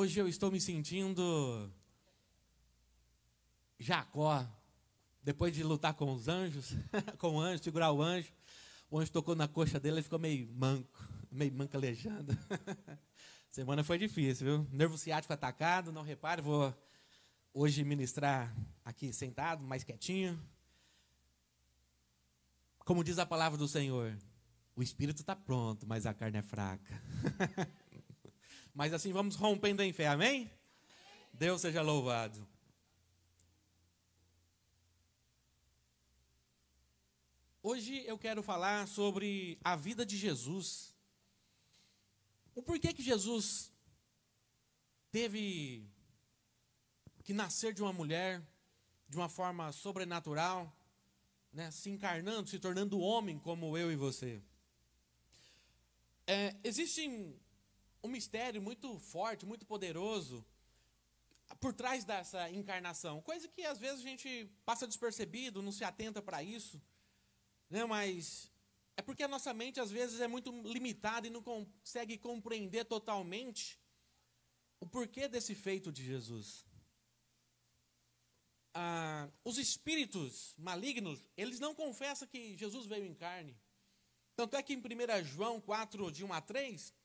Hoje eu estou me sentindo Jacó, depois de lutar com os anjos, com o anjo, segurar o anjo tocou na coxa dele, ele ficou meio mancalejando. Semana foi difícil, viu? Nervo ciático atacado, não repare, vou hoje ministrar aqui sentado, mais quietinho. Como diz a palavra do Senhor, o espírito está pronto, mas a carne é fraca. Mas assim vamos rompendo em fé, amém? Deus seja louvado. Hoje eu quero falar sobre a vida de Jesus. O porquê que Jesus teve que nascer de uma mulher de uma forma sobrenatural, né, se encarnando, se tornando homem como eu e você. Existe um mistério muito forte, muito poderoso por trás dessa encarnação. Coisa que às vezes a gente passa despercebido, não se atenta para isso. Né, mas é porque a nossa mente às vezes é muito limitada e não consegue compreender totalmente o porquê desse feito de Jesus. Os espíritos malignos, eles não confessam que Jesus veio em carne. Tanto é que em 1 João 4, de 1 a 3,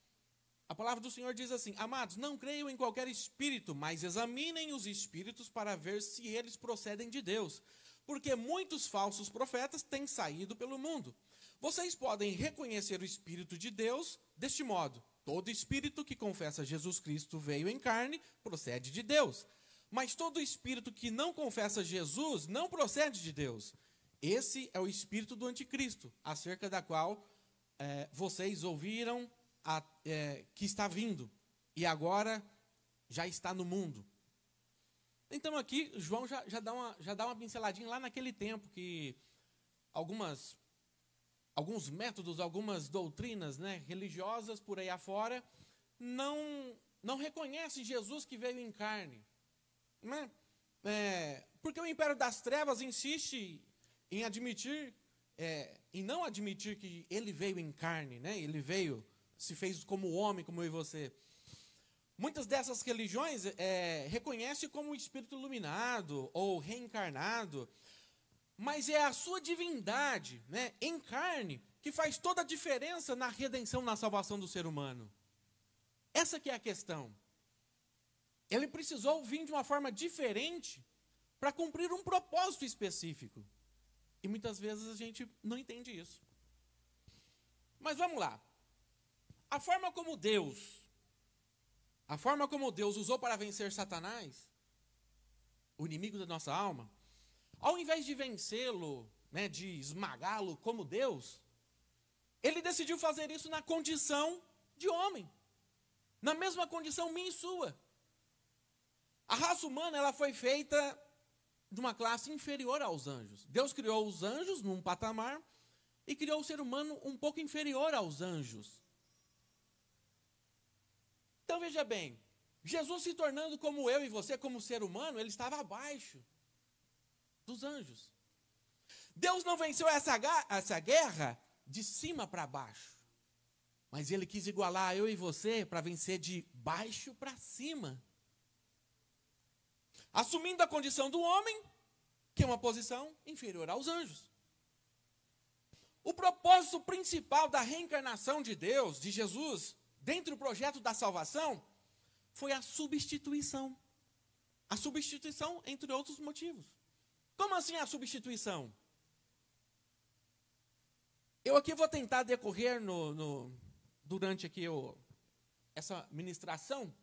a palavra do Senhor diz assim: amados, não creiam em qualquer espírito, mas examinem os espíritos para ver se eles procedem de Deus. Porque muitos falsos profetas têm saído pelo mundo. Vocês podem reconhecer o Espírito de Deus deste modo: todo espírito que confessa Jesus Cristo veio em carne procede de Deus. Mas todo espírito que não confessa Jesus não procede de Deus. Esse é o espírito do anticristo, acerca da qual vocês ouviram que está vindo, e agora já está no mundo. Então aqui, João já dá uma pinceladinha lá naquele tempo, que alguns métodos, algumas doutrinas, né, religiosas por aí afora, não reconhecem Jesus que veio em carne. Né? Porque o império das trevas insiste em não admitir que ele veio em carne, né? Ele veio, se fez como homem, como eu e você. Muitas dessas religiões reconhecem como um espírito iluminado ou reencarnado, mas é a sua divindade, né, em carne, que faz toda a diferença na redenção, na salvação do ser humano. Essa que é a questão. Ele precisou vir de uma forma diferente para cumprir um propósito específico. E muitas vezes a gente não entende isso. Mas vamos lá. A forma como Deus usou para vencer Satanás, o inimigo da nossa alma, ao invés de vencê-lo, né, de esmagá-lo como Deus, ele decidiu fazer isso na condição de homem, na mesma condição minha e sua. A raça humana, ela foi feita de uma classe inferior aos anjos. Deus criou os anjos num patamar e criou o ser humano um pouco inferior aos anjos. Então veja bem, Jesus se tornando como eu e você, como ser humano, ele estava abaixo dos anjos. Deus não venceu essa guerra de cima para baixo, mas ele quis igualar eu e você para vencer de baixo para cima. Assumindo a condição do homem, que é uma posição inferior aos anjos. O propósito principal da reencarnação de Deus, de Jesus, dentro do projeto da salvação, foi a substituição. A substituição, entre outros motivos. Como assim a substituição? Eu aqui vou tentar decorrer durante aqui essa ministração,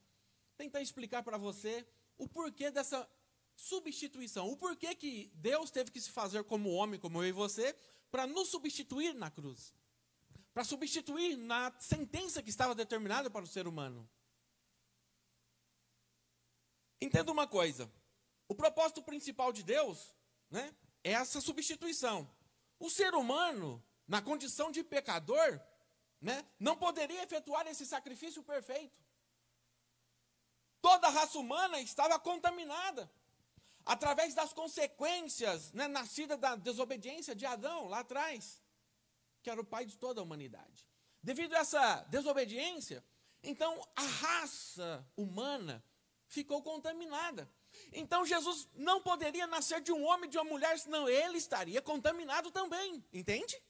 tentar explicar para você o porquê dessa substituição. O porquê que Deus teve que se fazer como homem, como eu e você, para nos substituir na cruz. Para substituir na sentença que estava determinada para o ser humano. Entenda uma coisa. O propósito principal de Deus, né, é essa substituição. O ser humano, na condição de pecador, né, não poderia efetuar esse sacrifício perfeito. Toda a raça humana estava contaminada através das consequências, né, nascidas da desobediência de Adão, lá atrás, que era o pai de toda a humanidade. Devido a essa desobediência, então a raça humana ficou contaminada. Então Jesus não poderia nascer de um homem e de uma mulher, senão ele estaria contaminado também, entende?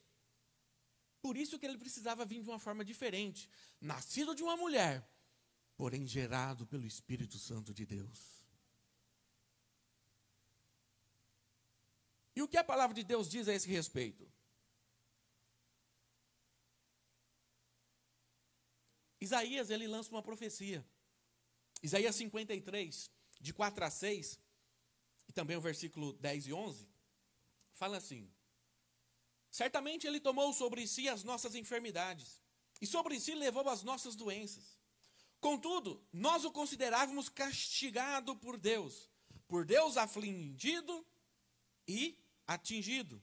Por isso que ele precisava vir de uma forma diferente, nascido de uma mulher, porém gerado pelo Espírito Santo de Deus. E o que a palavra de Deus diz a esse respeito? Isaías, ele lança uma profecia. Isaías 53, de 4 a 6, e também o versículo 10 e 11, fala assim: certamente ele tomou sobre si as nossas enfermidades, e sobre si levou as nossas doenças. Contudo, nós o considerávamos castigado por Deus afligido e atingido.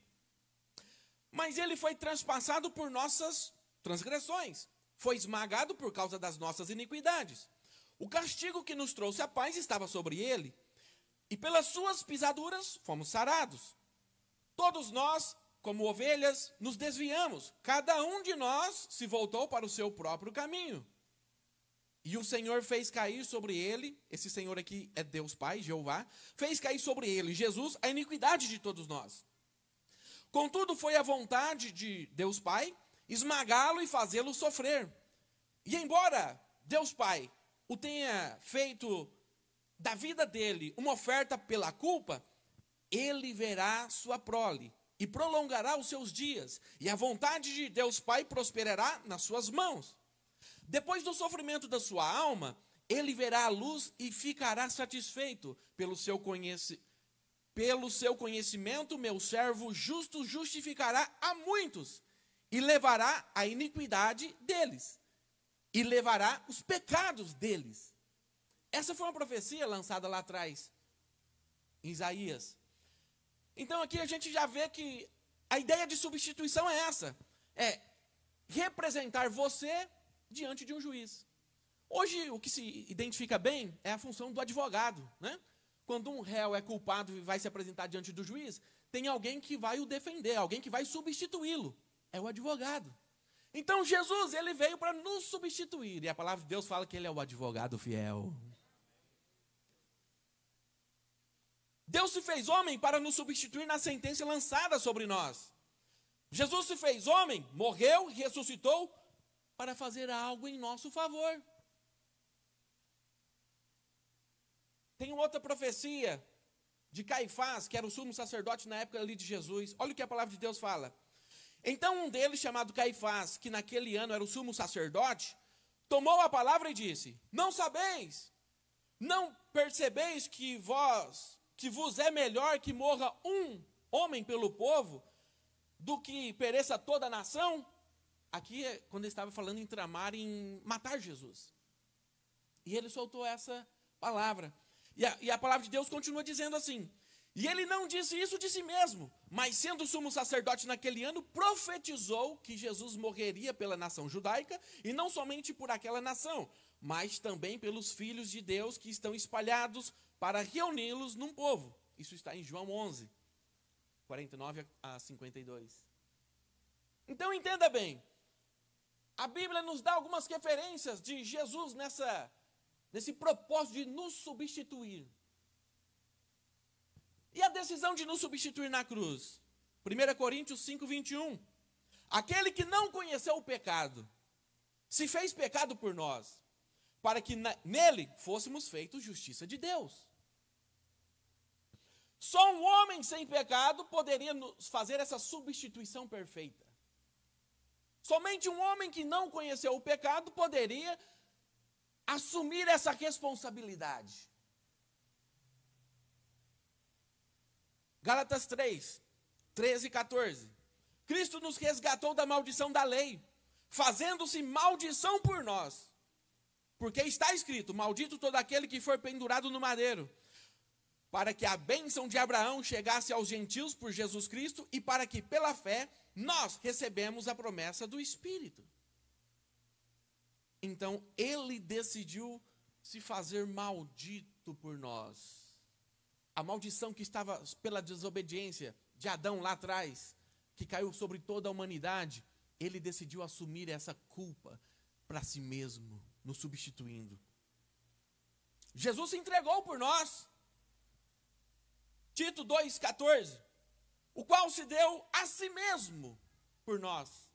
Mas ele foi transpassado por nossas transgressões, foi esmagado por causa das nossas iniquidades. O castigo que nos trouxe a paz estava sobre ele, e pelas suas pisaduras fomos sarados. Todos nós, como ovelhas, nos desviamos, cada um de nós se voltou para o seu próprio caminho. E o Senhor fez cair sobre ele, esse Senhor aqui é Deus Pai, Jeová, fez cair sobre ele, Jesus, a iniquidade de todos nós. Contudo, foi a vontade de Deus Pai esmagá-lo e fazê-lo sofrer. E embora Deus Pai o tenha feito da vida dele uma oferta pela culpa, ele verá sua prole e prolongará os seus dias, e a vontade de Deus Pai prosperará nas suas mãos. Depois do sofrimento da sua alma, ele verá a luz e ficará satisfeito. Pelo seu conhecimento, meu servo justo justificará a muitos, e levará a iniquidade deles, e levará os pecados deles. Essa foi uma profecia lançada lá atrás, em Isaías. Então aqui a gente já vê que a ideia de substituição é essa, é representar você diante de um juiz. Hoje o que se identifica bem é a função do advogado, né? Quando um réu é culpado e vai se apresentar diante do juiz, tem alguém que vai o defender, alguém que vai substituí-lo, é o advogado. Então Jesus, ele veio para nos substituir, e a palavra de Deus fala que ele é o advogado fiel. Deus se fez homem para nos substituir na sentença lançada sobre nós. Jesus se fez homem, morreu e ressuscitou para fazer algo em nosso favor. Tem outra profecia de Caifás, que era o sumo sacerdote na época ali de Jesus. Olha o que a palavra de Deus fala. Então um deles, chamado Caifás, que naquele ano era o sumo sacerdote, tomou a palavra e disse: não sabeis, não percebeis que vos é melhor que morra um homem pelo povo, do que pereça toda a nação? Aqui é quando ele estava falando em tramar, em matar Jesus. E ele soltou essa palavra. E a palavra de Deus continua dizendo assim: e ele não disse isso de si mesmo, mas sendo sumo sacerdote naquele ano, profetizou que Jesus morreria pela nação judaica, e não somente por aquela nação, mas também pelos filhos de Deus que estão espalhados para reuni-los num povo. Isso está em João 11, 49 a 52. Então entenda bem, a Bíblia nos dá algumas referências de Jesus nesse propósito de nos substituir. E a decisão de nos substituir na cruz? 1 Coríntios 5, 21. Aquele que não conheceu o pecado, se fez pecado por nós, para que nele fôssemos feitos justiça de Deus. Só um homem sem pecado poderia nos fazer essa substituição perfeita. Somente um homem que não conheceu o pecado poderia assumir essa responsabilidade. Gálatas 3, 13 e 14. Cristo nos resgatou da maldição da lei, fazendo-se maldição por nós. Porque está escrito: maldito todo aquele que for pendurado no madeiro, para que a bênção de Abraão chegasse aos gentios por Jesus Cristo, e para que, pela fé, nós recebemos a promessa do Espírito. Então, ele decidiu se fazer maldito por nós. A maldição que estava pela desobediência de Adão lá atrás, que caiu sobre toda a humanidade, ele decidiu assumir essa culpa para si mesmo, nos substituindo. Jesus se entregou por nós. Tito 2,14. O qual se deu a si mesmo por nós.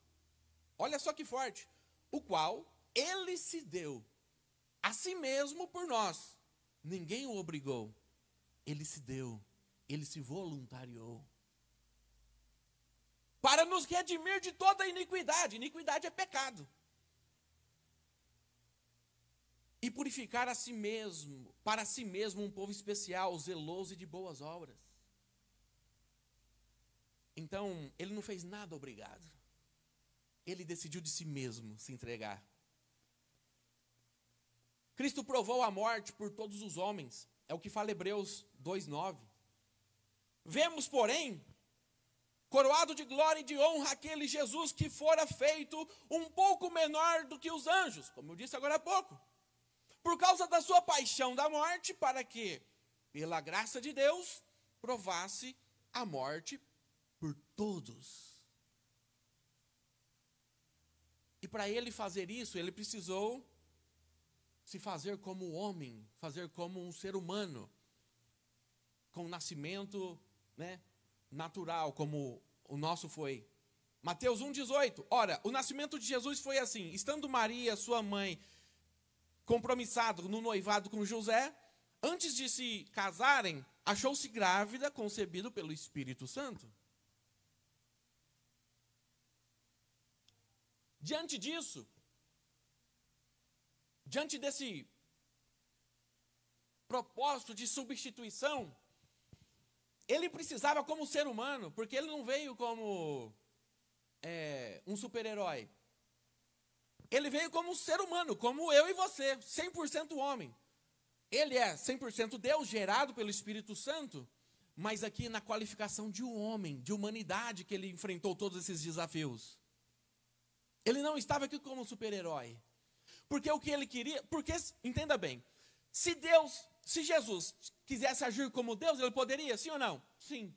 Olha só que forte. O qual ele se deu a si mesmo por nós. Ninguém o obrigou. Ele se deu. Ele se voluntariou. Para nos redimir de toda a iniquidade. Iniquidade é pecado. E purificar a si mesmo, para si mesmo um povo especial, zeloso e de boas obras. Então, ele não fez nada obrigado. Ele decidiu de si mesmo se entregar. Cristo provou a morte por todos os homens. É o que fala Hebreus 2,9. Vemos, porém, coroado de glória e de honra aquele Jesus que fora feito um pouco menor do que os anjos, como eu disse agora há pouco, por causa da sua paixão da morte, para que, pela graça de Deus, provasse a morte por todos. E para ele fazer isso, ele precisou se fazer como homem, fazer como um ser humano, com nascimento, natural, como o nosso foi. Mateus 1,18. Ora, o nascimento de Jesus foi assim: estando Maria, sua mãe, compromissado no noivado com José, antes de se casarem, achou-se grávida, concebido pelo Espírito Santo. Diante disso, diante desse propósito de substituição, ele precisava, como ser humano, porque ele não veio como um super-herói. Ele veio como um ser humano, como eu e você, 100% homem. Ele é 100% Deus, gerado pelo Espírito Santo, mas aqui na qualificação de um homem, de humanidade, que ele enfrentou todos esses desafios. Ele não estava aqui como um super-herói. Porque o que ele queria, porque, entenda bem, se Jesus quisesse agir como Deus, ele poderia, sim ou não? Sim.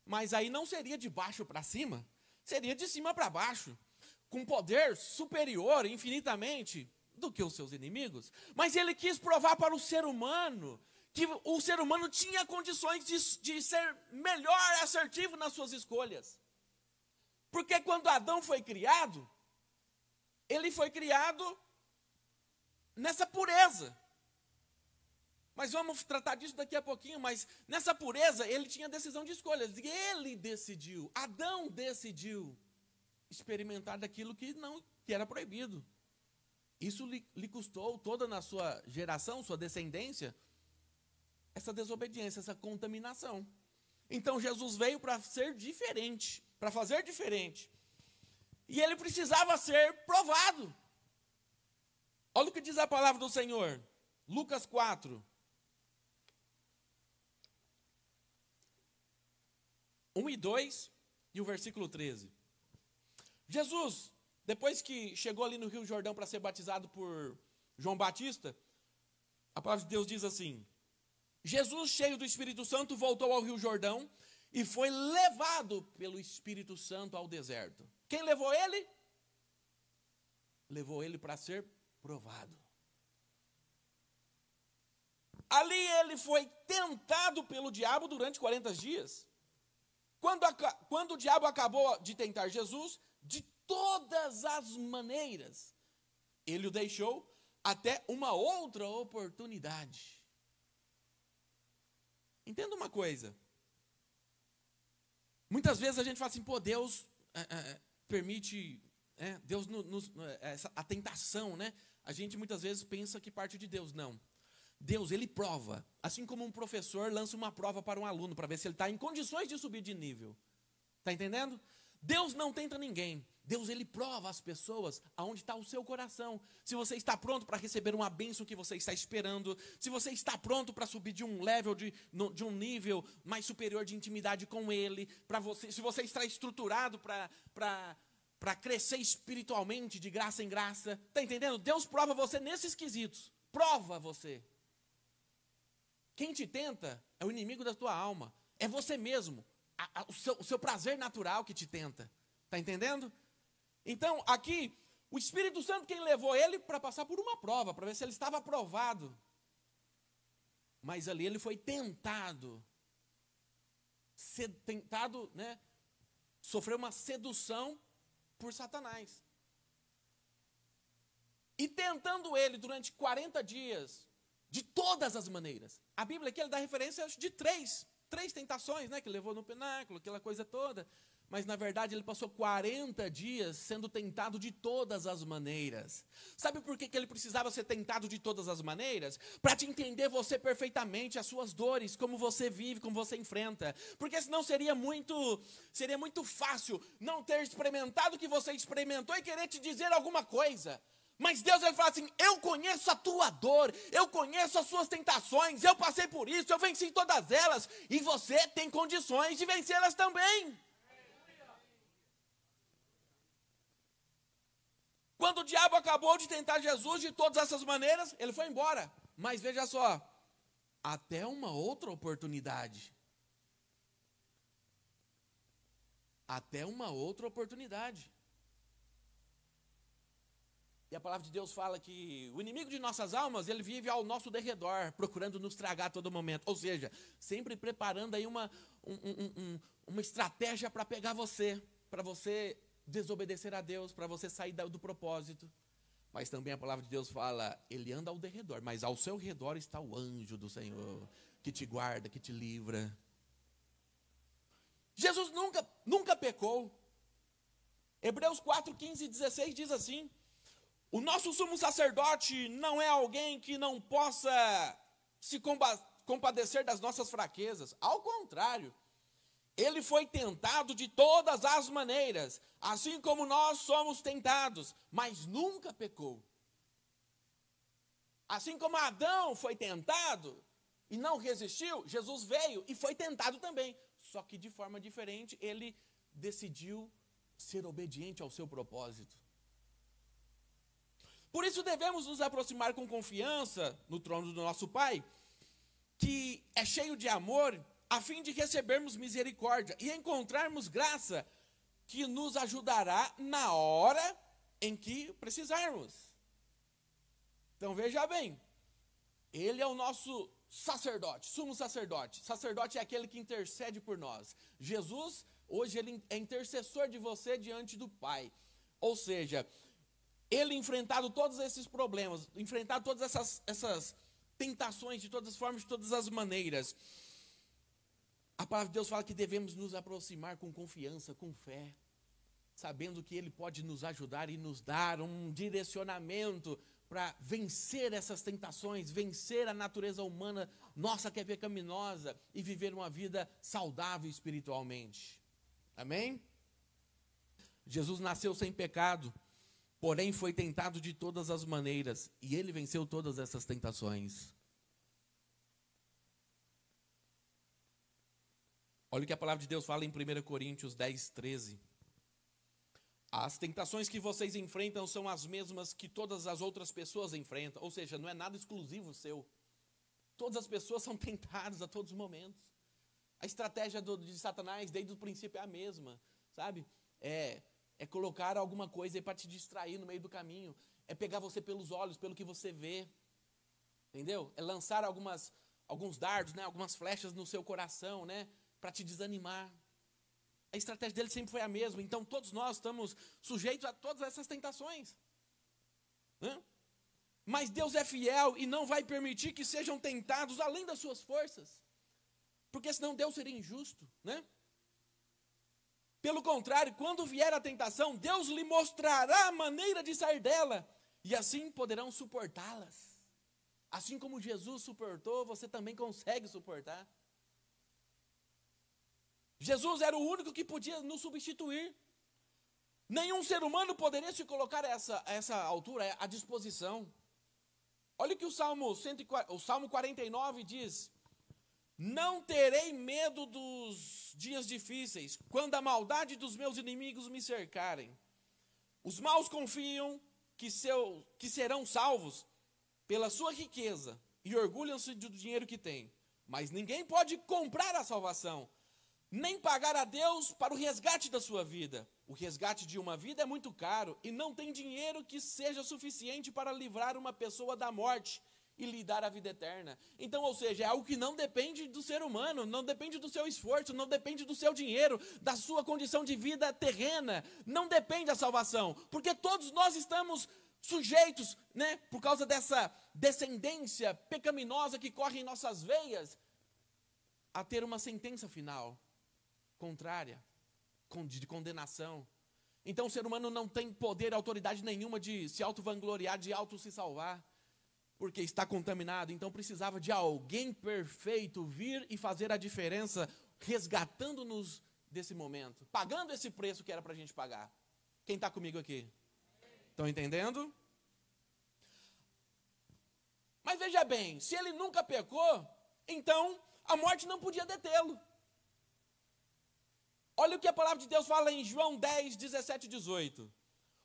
Mas aí não seria de baixo para cima, seria de cima para baixo, com poder superior infinitamente do que os seus inimigos. Mas ele quis provar para o ser humano que o ser humano tinha condições de ser melhor, assertivo nas suas escolhas. Porque quando Adão foi criado, ele foi criado nessa pureza. Mas vamos tratar disso daqui a pouquinho, mas nessa pureza ele tinha decisão de escolhas. E ele decidiu, Adão decidiu experimentar daquilo que era proibido. Isso lhe custou toda na sua geração, sua descendência, essa desobediência, essa contaminação. Então Jesus veio para ser diferente, para fazer diferente. E ele precisava ser provado. Olha o que diz a palavra do Senhor. Lucas 4. 1 e 2 e o versículo 13. Jesus, depois que chegou ali no Rio Jordão para ser batizado por João Batista, a palavra de Deus diz assim: Jesus, cheio do Espírito Santo, voltou ao Rio Jordão e foi levado pelo Espírito Santo ao deserto. Quem levou ele? Levou ele para ser provado. Ali ele foi tentado pelo diabo durante 40 dias. Quando o diabo acabou de tentar Jesus, de todas as maneiras, ele o deixou até uma outra oportunidade. Entenda uma coisa. Muitas vezes a gente fala assim, Deus permite, Deus a tentação, né? A gente muitas vezes pensa que parte de Deus. Não. Deus, ele prova. Assim como um professor lança uma prova para um aluno, para ver se ele está em condições de subir de nível. Está entendendo? Deus não tenta ninguém. Deus, ele prova as pessoas aonde está o seu coração. Se você está pronto para receber uma bênção que você está esperando, se você está pronto para subir de um level, de um nível mais superior de intimidade com ele, se você está estruturado para crescer espiritualmente de graça em graça. Está entendendo? Deus prova você nesses quesitos. Prova você. Quem te tenta é o inimigo da tua alma. É você mesmo. O seu prazer natural que te tenta. Está entendendo? Então, aqui, o Espírito Santo quem levou ele para passar por uma prova, para ver se ele estava aprovado. Mas ali ele foi tentado, né? Sofreu uma sedução por Satanás. E tentando ele durante 40 dias, de todas as maneiras. A Bíblia aqui ele dá referência de três tentações, né? Que levou no pináculo, aquela coisa toda. Mas, na verdade, ele passou 40 dias sendo tentado de todas as maneiras. Sabe por que ele precisava ser tentado de todas as maneiras? Para te entender você perfeitamente, as suas dores, como você vive, como você enfrenta. Porque senão seria muito fácil não ter experimentado o que você experimentou e querer te dizer alguma coisa. Mas Deus, ele fala assim, eu conheço a tua dor, eu conheço as suas tentações, eu passei por isso, eu venci todas elas, e você tem condições de vencê-las também. Quando o diabo acabou de tentar Jesus de todas essas maneiras, ele foi embora. Mas veja só, até uma outra oportunidade. Até uma outra oportunidade. E a palavra de Deus fala que o inimigo de nossas almas, ele vive ao nosso derredor, procurando nos tragar a todo momento. Ou seja, sempre preparando aí uma estratégia para pegar você, para você desobedecer a Deus, para você sair do propósito. Mas também a palavra de Deus fala, ele anda ao derredor, mas ao seu redor está o anjo do Senhor, que te guarda, que te livra. Jesus nunca pecou. Hebreus 4, 15 e 16 diz assim, o nosso sumo sacerdote não é alguém que não possa se compadecer das nossas fraquezas. Ao contrário, ele foi tentado de todas as maneiras, assim como nós somos tentados, mas nunca pecou. Assim como Adão foi tentado e não resistiu, Jesus veio e foi tentado também. Só que de forma diferente, ele decidiu ser obediente ao seu propósito. Por isso devemos nos aproximar com confiança no trono do nosso Pai, que é cheio de amor, a fim de recebermos misericórdia e encontrarmos graça que nos ajudará na hora em que precisarmos. Então veja bem, ele é o nosso sacerdote, sumo sacerdote. Sacerdote é aquele que intercede por nós. Jesus, hoje, ele é intercessor de você diante do Pai. Ou seja, ele enfrentado todos esses problemas, enfrentado todas essas tentações de todas as formas, de todas as maneiras. A palavra de Deus fala que devemos nos aproximar com confiança, com fé, sabendo que ele pode nos ajudar e nos dar um direcionamento para vencer essas tentações, vencer a natureza humana nossa que é pecaminosa e viver uma vida saudável espiritualmente. Amém? Jesus nasceu sem pecado, porém foi tentado de todas as maneiras e ele venceu todas essas tentações. Olha o que a palavra de Deus fala em 1 Coríntios 10, 13. As tentações que vocês enfrentam são as mesmas que todas as outras pessoas enfrentam. Ou seja, não é nada exclusivo seu. Todas as pessoas são tentadas a todos os momentos. A estratégia de Satanás, desde o princípio, é a mesma. Sabe? É colocar alguma coisa para te distrair no meio do caminho. É pegar você pelos olhos, pelo que você vê. Entendeu? É lançar alguns dardos, né? Algumas flechas no seu coração, né? Para te desanimar. A estratégia dele sempre foi a mesma. Então todos nós estamos sujeitos a todas essas tentações, né? Mas Deus é fiel e não vai permitir que sejam tentados além das suas forças, porque senão Deus seria injusto, né? Pelo contrário, quando vier a tentação, Deus lhe mostrará a maneira de sair dela, e assim poderão suportá-las. Assim como Jesus suportou, você também consegue suportar. Jesus era o único que podia nos substituir. Nenhum ser humano poderia se colocar a essa altura, à disposição. Olha o que o Salmo 49 diz: não terei medo dos dias difíceis, quando a maldade dos meus inimigos me cercarem. Os maus confiam que serão salvos pela sua riqueza e orgulham-se do dinheiro que têm. Mas ninguém pode comprar a salvação, nem pagar a Deus para o resgate da sua vida. O resgate de uma vida é muito caro e não tem dinheiro que seja suficiente para livrar uma pessoa da morte e lhe dar a vida eterna. Então, ou seja, é algo que não depende do ser humano, não depende do seu esforço, não depende do seu dinheiro, da sua condição de vida terrena, não depende da salvação, porque todos nós estamos sujeitos, né, por causa dessa descendência pecaminosa que corre em nossas veias, a ter uma sentença final contrária, de condenação. Então o ser humano não tem poder, autoridade nenhuma de se auto-vangloriar, de auto-se salvar, porque está contaminado. Então precisava de alguém perfeito vir e fazer a diferença, resgatando-nos desse momento, pagando esse preço que era para a gente pagar. Quem está comigo aqui? Estão entendendo? Mas veja bem, se ele nunca pecou, então a morte não podia detê-lo. Olha o que a palavra de Deus fala em João 10, 17 e 18.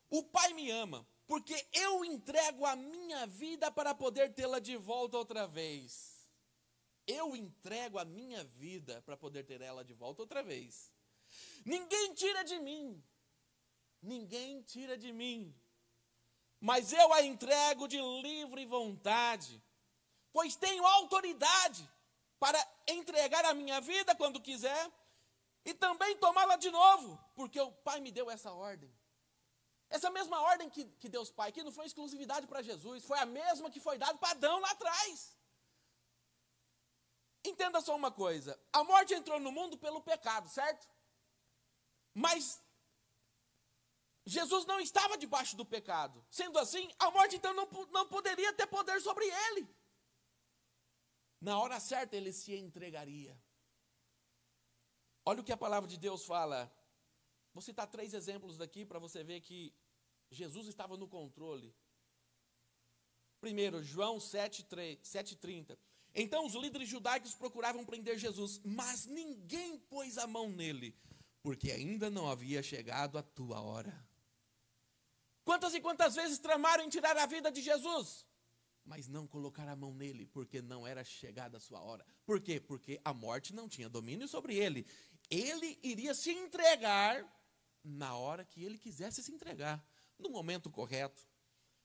O Pai me ama, porque eu entrego a minha vida para poder tê-la de volta outra vez. Eu entrego a minha vida para poder ter ela de volta outra vez. Ninguém tira de mim. Ninguém tira de mim. Mas eu a entrego de livre vontade, pois tenho autoridade para entregar a minha vida quando quiser, e também tomá-la de novo, porque o Pai me deu essa ordem. Essa mesma ordem que Deus Pai, que não foi exclusividade para Jesus, foi a mesma que foi dada para Adão lá atrás. Entenda só uma coisa, a morte entrou no mundo pelo pecado, certo? Mas Jesus não estava debaixo do pecado. Sendo assim, a morte então não poderia ter poder sobre ele. Na hora certa ele se entregaria. Olha o que a palavra de Deus fala. Vou citar 3 exemplos daqui para você ver que Jesus estava no controle. Primeiro, João 7:30. Então os líderes judaicos procuravam prender Jesus, mas ninguém pôs a mão nele, porque ainda não havia chegado a tua hora. Quantas e quantas vezes tramaram em tirar a vida de Jesus, mas não colocaram a mão nele, porque não era chegada a sua hora. Por quê? Porque a morte não tinha domínio sobre ele. Ele iria se entregar na hora que ele quisesse se entregar, no momento correto.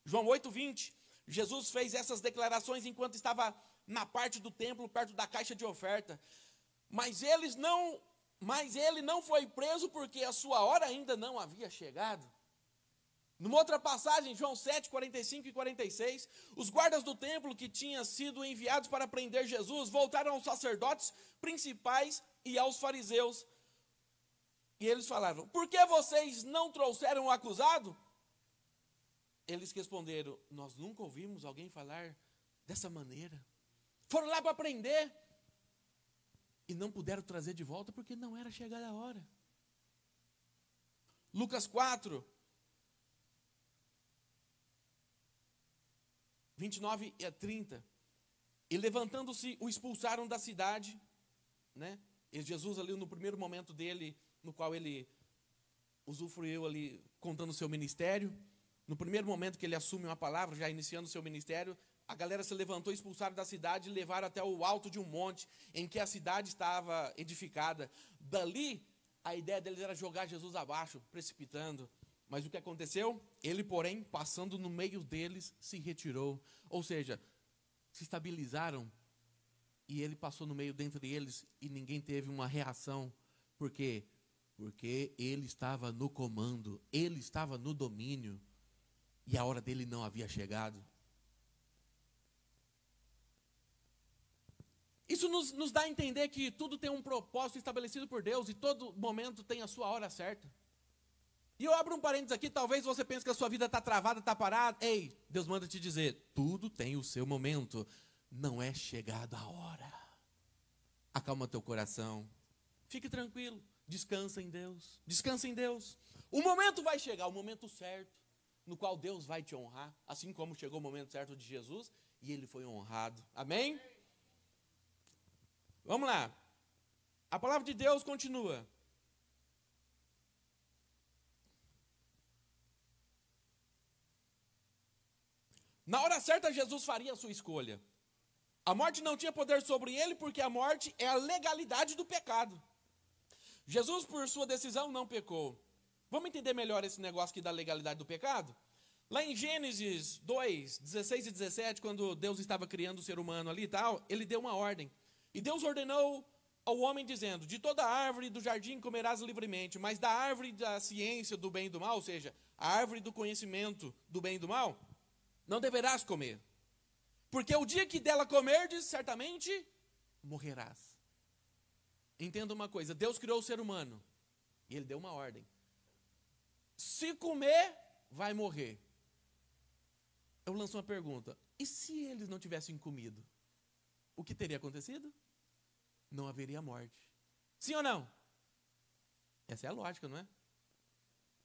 João 8:20, Jesus fez essas declarações enquanto estava na parte do templo, perto da caixa de oferta. Mas ele não foi preso porque a sua hora ainda não havia chegado. Numa outra passagem, João 7, 45 e 46, os guardas do templo que tinham sido enviados para prender Jesus voltaram aos sacerdotes principais e aos fariseus. E eles falaram: por que vocês não trouxeram o acusado? Eles responderam: nós nunca ouvimos alguém falar dessa maneira. Foram lá para prender e não puderam trazer de volta porque não era chegada a hora. Lucas 4, 29 a 30. E levantando-se, o expulsaram da cidade, né? E Jesus ali no primeiro momento dele, no qual ele usufruiu ali, contando o seu ministério, no primeiro momento que ele assume uma palavra, já iniciando o seu ministério, a galera se levantou, expulsaram da cidade e levaram até o alto de um monte, em que a cidade estava edificada. Dali, a ideia deles era jogar Jesus abaixo, precipitando. Mas o que aconteceu? Ele, porém, passando no meio deles, se retirou. Ou seja, se estabilizaram e ele passou no meio dentre eles e ninguém teve uma reação. Por quê? Porque ele estava no comando, ele estava no domínio e a hora dele não havia chegado. Isso nos dá a entender que tudo tem um propósito estabelecido por Deus e todo momento tem a sua hora certa. E eu abro um parênteses aqui, talvez você pense que a sua vida está travada, está parada. Ei, Deus manda te dizer, tudo tem o seu momento, não é chegada a hora. Acalma teu coração, fique tranquilo, descansa em Deus, descansa em Deus. O momento vai chegar, o momento certo, no qual Deus vai te honrar, assim como chegou o momento certo de Jesus, e ele foi honrado. Amém? Vamos lá. A palavra de Deus continua. Na hora certa, Jesus faria a sua escolha. A morte não tinha poder sobre ele, porque a morte é a legalidade do pecado. Jesus, por sua decisão, não pecou. Vamos entender melhor esse negócio aqui da legalidade do pecado? Lá em Gênesis 2, 16 e 17, quando Deus estava criando o ser humano ali e tal, ele deu uma ordem. E Deus ordenou ao homem dizendo: de toda árvore do jardim comerás livremente, mas da árvore da ciência do bem e do mal, ou seja, a árvore do conhecimento do bem e do mal, não deverás comer. Porque o dia que dela comerdes, certamente morrerás. Entenda uma coisa, Deus criou o ser humano, e ele deu uma ordem. Se comer, vai morrer. Eu lanço uma pergunta: e se eles não tivessem comido? O que teria acontecido? Não haveria morte. Sim ou não? Essa é a lógica, não é?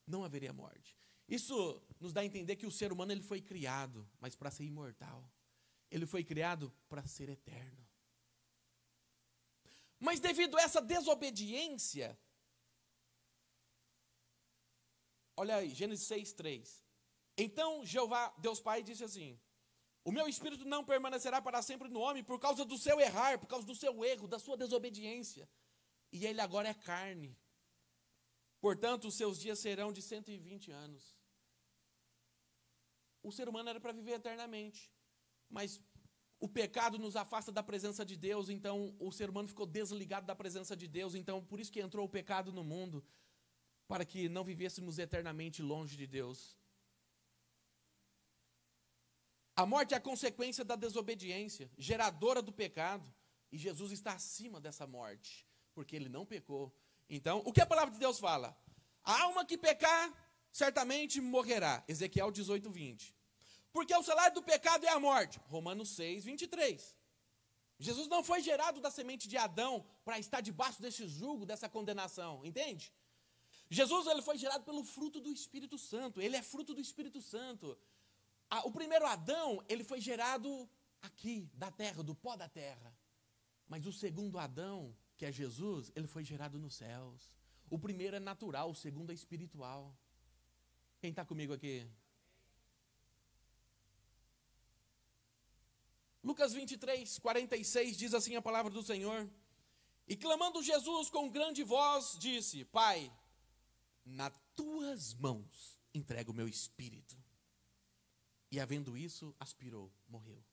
Não haveria morte. Isso nos dá a entender que o ser humano ele foi criado, mas para ser imortal. Ele foi criado para ser eterno. Mas devido a essa desobediência, olha aí, Gênesis 6:3. Então Jeová, Deus Pai, disse assim: o meu espírito não permanecerá para sempre no homem por causa do seu errar, por causa do seu erro, da sua desobediência. E ele agora é carne. Portanto, os seus dias serão de 120 anos. O ser humano era para viver eternamente. Mas o pecado nos afasta da presença de Deus, então o ser humano ficou desligado da presença de Deus. Então, por isso que entrou o pecado no mundo, para que não vivêssemos eternamente longe de Deus. A morte é a consequência da desobediência, geradora do pecado, e Jesus está acima dessa morte, porque ele não pecou. Então, o que a palavra de Deus fala? A alma que pecar, certamente morrerá. Ezequiel 18:20. Porque o salário do pecado é a morte. Romanos 6:23. Jesus não foi gerado da semente de Adão para estar debaixo desse jugo, dessa condenação, entende? Jesus ele foi gerado pelo fruto do Espírito Santo, ele é fruto do Espírito Santo. O primeiro Adão, ele foi gerado aqui, da terra, do pó da terra. Mas o segundo Adão, que é Jesus, ele foi gerado nos céus. O primeiro é natural, o segundo é espiritual. Quem está comigo aqui? Lucas 23:46 diz assim a palavra do Senhor: e clamando Jesus com grande voz, disse: Pai, nas tuas mãos entrego o meu espírito. E havendo isso, aspirou, morreu.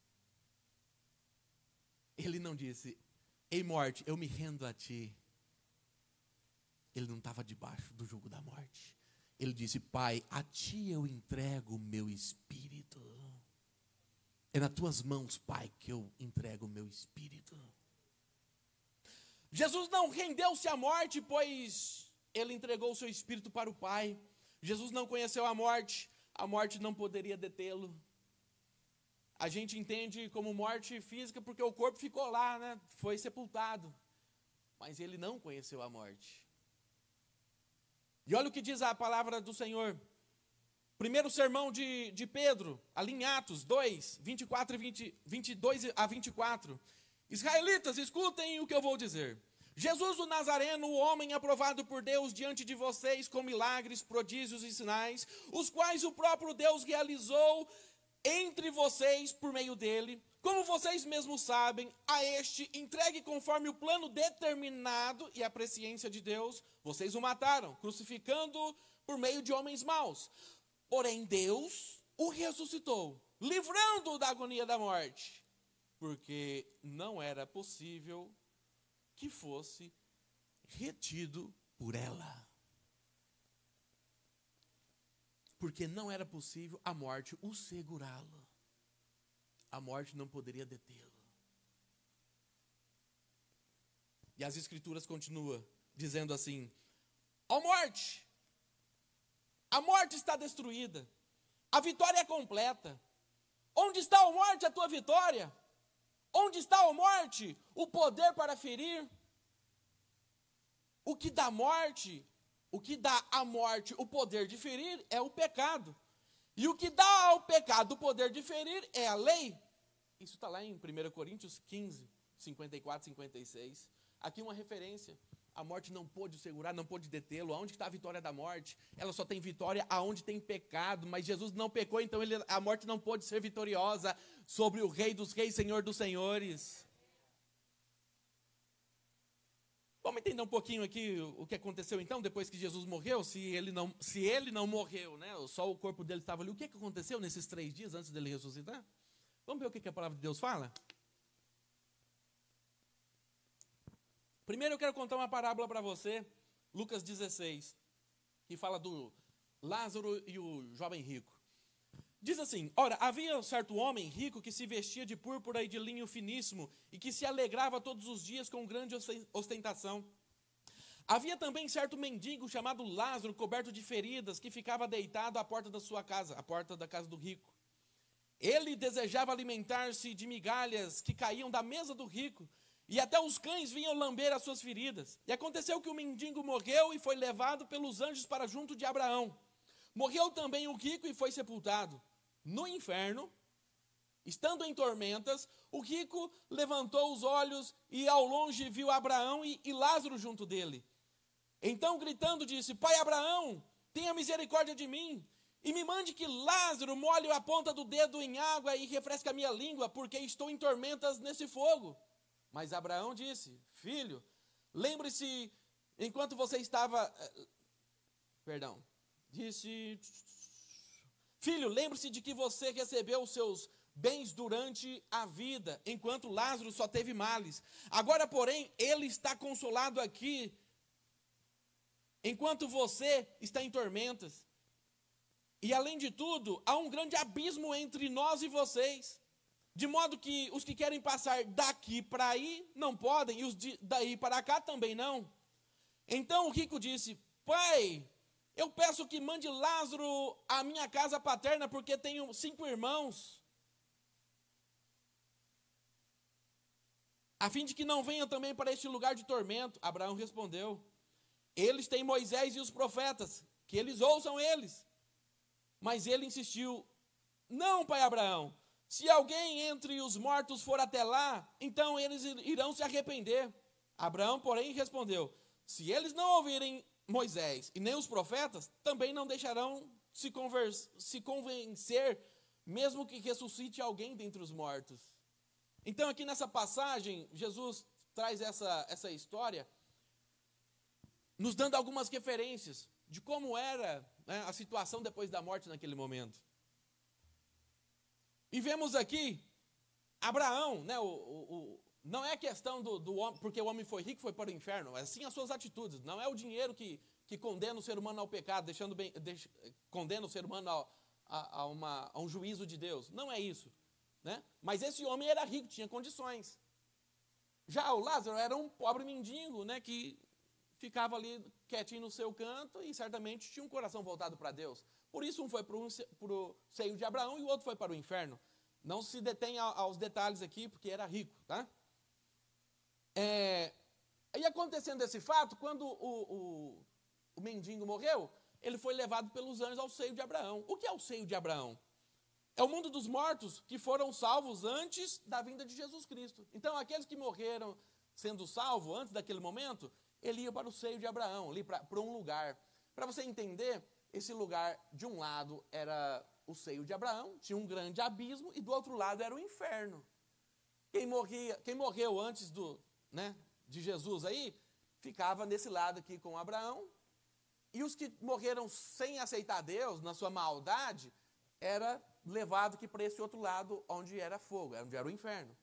Ele não disse: ei morte, eu me rendo a ti. Ele não estava debaixo do jugo da morte. Ele disse: Pai, a ti eu entrego o meu espírito. É nas tuas mãos, Pai, que eu entrego o meu espírito. Jesus não rendeu-se à morte, pois ele entregou o seu espírito para o Pai. Jesus não conheceu a morte não poderia detê-lo. A gente entende como morte física porque o corpo ficou lá, né? Foi sepultado. Mas ele não conheceu a morte. E olha o que diz a palavra do Senhor. Primeiro sermão de Pedro, ali em Atos 2, 22 a 24. Israelitas, escutem o que eu vou dizer. Jesus o Nazareno, o homem aprovado por Deus diante de vocês com milagres, prodígios e sinais, os quais o próprio Deus realizou entre vocês por meio dele. Como vocês mesmos sabem, a este, entregue conforme o plano determinado e a presciência de Deus, vocês o mataram, crucificando-o por meio de homens maus. Porém, Deus o ressuscitou, livrando-o da agonia da morte, porque não era possível que fosse retido por ela. Porque não era possível a morte o segurá-lo. A morte não poderia detê-lo. E as escrituras continuam dizendo assim: ó morte, a morte está destruída, a vitória é completa. Onde está, ó morte, a tua vitória? Onde está, ó morte, o poder para ferir? O que dá à morte o poder de ferir é o pecado. E o que dá ao pecado o poder de ferir é a lei. Isso está lá em 1 Coríntios 15, 54, 56. Aqui uma referência. A morte não pôde segurar, não pôde detê-lo. Aonde está a vitória da morte? Ela só tem vitória aonde tem pecado. Mas Jesus não pecou, então a morte não pôde ser vitoriosa sobre o Rei dos Reis, Senhor dos Senhores. Vamos entender um pouquinho aqui o que aconteceu então, depois que Jesus morreu, se ele não morreu, né? Só o corpo dele estava ali. O que aconteceu nesses 3 dias antes dele ressuscitar? Vamos ver o que a palavra de Deus fala? Primeiro eu quero contar uma parábola para você, Lucas 16, que fala do Lázaro e o jovem rico. Diz assim: ora, havia um certo homem rico que se vestia de púrpura e de linho finíssimo e que se alegrava todos os dias com grande ostentação. Havia também certo mendigo chamado Lázaro, coberto de feridas, que ficava deitado à porta da sua casa, à porta da casa do rico. Ele desejava alimentar-se de migalhas que caíam da mesa do rico, e até os cães vinham lamber as suas feridas. E aconteceu que o mendigo morreu e foi levado pelos anjos para junto de Abraão. Morreu também o rico e foi sepultado. No inferno, estando em tormentas, o rico levantou os olhos e ao longe viu Abraão e Lázaro junto dele. Então, gritando, disse: Pai Abraão, tenha misericórdia de mim, e me mande que Lázaro molhe a ponta do dedo em água e refresque a minha língua, porque estou em tormentas nesse fogo. Mas Abraão disse: Filho, lembre-se, enquanto você estava... Filho, lembre-se de que você recebeu os seus bens durante a vida, enquanto Lázaro só teve males. Agora, porém, ele está consolado aqui, enquanto você está em tormentas. E, além de tudo, há um grande abismo entre nós e vocês, de modo que os que querem passar daqui para aí não podem, e os daí para cá também não. Então o rico disse: Pai, eu peço que mande Lázaro à minha casa paterna, porque tenho 5 irmãos, a fim de que não venham também para este lugar de tormento. Abraão respondeu: Eles têm Moisés e os profetas, que eles ouçam eles. Mas ele insistiu: Não, pai Abraão, se alguém entre os mortos for até lá, então eles irão se arrepender. Abraão, porém, respondeu: Se eles não ouvirem Moisés e nem os profetas, também não deixarão se convencer, mesmo que ressuscite alguém dentre os mortos. Então, aqui nessa passagem, Jesus traz essa história, nos dando algumas referências de como era, né, a situação depois da morte naquele momento. E vemos aqui Abraão, né, não é questão do homem, porque o homem foi rico, foi para o inferno, mas sim as suas atitudes. Não é o dinheiro que condena o ser humano ao pecado, condena o ser humano a um juízo de Deus. Não é isso, né? Mas esse homem era rico, tinha condições. Já o Lázaro era um pobre mendigo, né, que ficava ali quietinho no seu canto e certamente tinha um coração voltado para Deus. Por isso um foi para o seio de Abraão e o outro foi para o inferno. Não se detém aos detalhes aqui, porque era rico, tá? E acontecendo esse fato, quando o mendigo morreu, ele foi levado pelos anjos ao seio de Abraão. O que é o seio de Abraão? É o mundo dos mortos que foram salvos antes da vinda de Jesus Cristo. Então, aqueles que morreram sendo salvos antes daquele momento, ele ia para o seio de Abraão, ali para um lugar. Para você entender, esse lugar, de um lado, era o seio de Abraão, tinha um grande abismo, e do outro lado era o inferno. Quem morreu antes de Jesus aí, ficava nesse lado aqui com Abraão, e os que morreram sem aceitar Deus, na sua maldade, era levado aqui para esse outro lado, onde era fogo, onde era o inferno.